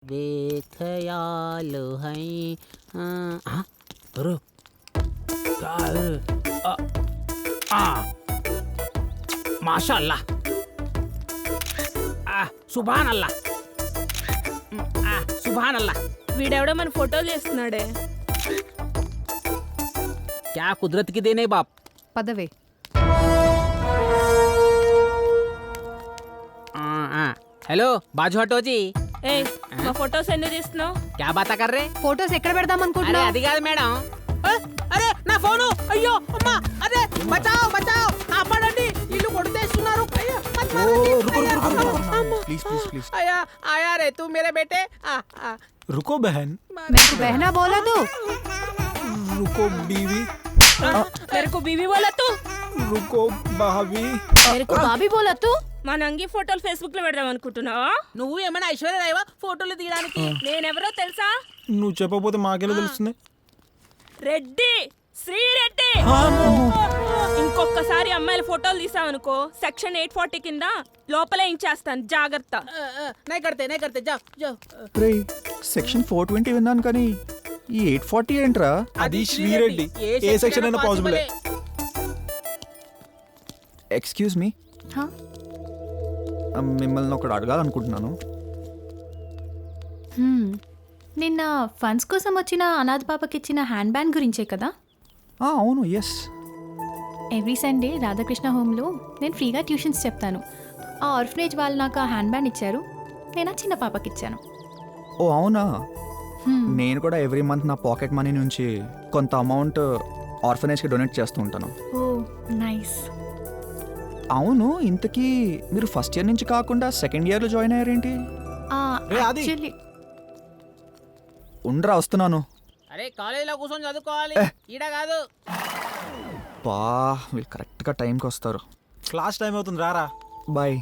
बेख्याल हैं अरे माशाअल्लाह सुभान अल्लाह सुभान अल्लाह వీడెవడో మన ఫోటోలు చేస్తున్నాడే. क्या कुदरत की देने बाप. పదవే. हेलो बाजू हटो जी. ఏయ్ మా ఫోటోస్ ఎందుకు తీస్తున్నావు? क्या बात कर रहे? ఫోటోస్ ఎక్కడ పెడదాం अरे అనుకుంటున్నా? అది కాదు మేడం. అరే నా ఫోను అయ్యో అమ్మా అరే బచాओ బచాओ కాపాడండి ఇల్లు కొట్టేస్తున్నారు అయ్యో प्लीज प्लीज प्लीज आया आया रे तू मेरे बेटे रुको बहन मेरे को बहना बोला तू. रुको बीवी मेरे को बीवी बोला तू. रुको भाभी मेरे को भाभी बोला तू. మా నంగి ఫోటోలు ఫేస్బుక్ లో పెడదాం అనుకుంటున్నావా? నువ్వు ఏమైనా ఐశ్వర్య రాయవా ఫోటోలు తీయడానికి? నేనెవరో తెలుసా? నువ్వు చెప్పకపోతే మాకెలా తెలుస్తుంది? రెడ్డి శ్రీరెడ్డి. ఇంకొకసారి అమ్మాయిల ఫోటోలు తీసావనుకో సెక్షన్ 840 కింద లోపలే ఇంచేస్తాను, జాగ్రత్త. नहीं करते जाओ जाओ. రే సెక్షన్ 420 విన్నాను కానీ ఈ 840 ఏంట్రా? అది శ్రీరెడ్డి. ఏ సెక్షన్ అయినా పాసిబుల్. ఎక్స్క్యూజ్ మీ, हाँ మిమ్మల్ని ఒకటి అడగాలనుకుంటున్నాను. నిన్న ఫండ్స్ కోసం వచ్చిన అనాథ పాపకి ఇచ్చిన హ్యాండ్ బ్యాగ్ గురించే కదా? అవును, ఎస్. ఎవ్రీ సండే రాధాకృష్ణ హోమ్లో నేను ఫ్రీగా ట్యూషన్స్ చెప్తాను. ఆ ఆర్ఫనేజ్ వాళ్ళు నాకు ఆ హ్యాండ్ బ్యాగ్ ఇచ్చారు, నేను ఆ చిన్న పాపకి ఇచ్చాను. ఓ అవునా? నేను కూడా ఎవ్రీ మంత్ నా పాకెట్ మనీ నుంచి కొంత అమౌంట్ ఆర్ఫనేజ్కి డొనేట్ చేస్తూ ఉంటాను. ఓ నైస్. అవును, ఇంతకీ మీరు ఫస్ట్ ఇయర్ నుంచి కాకుండా సెకండ్ ఇయర్లో జాయిన్ అయ్యారేంటి? యాక్చువల్లీ ఉండరా వస్తున్నాను. అరే కాలేజీలో కూర్చొని చదువుకోవాలి, ఈడ కాదు. వీళ్ళు కరెక్ట్గా టైంకి వస్తారు. క్లాస్ టైం అవుతుంది, రారా. బాయ్.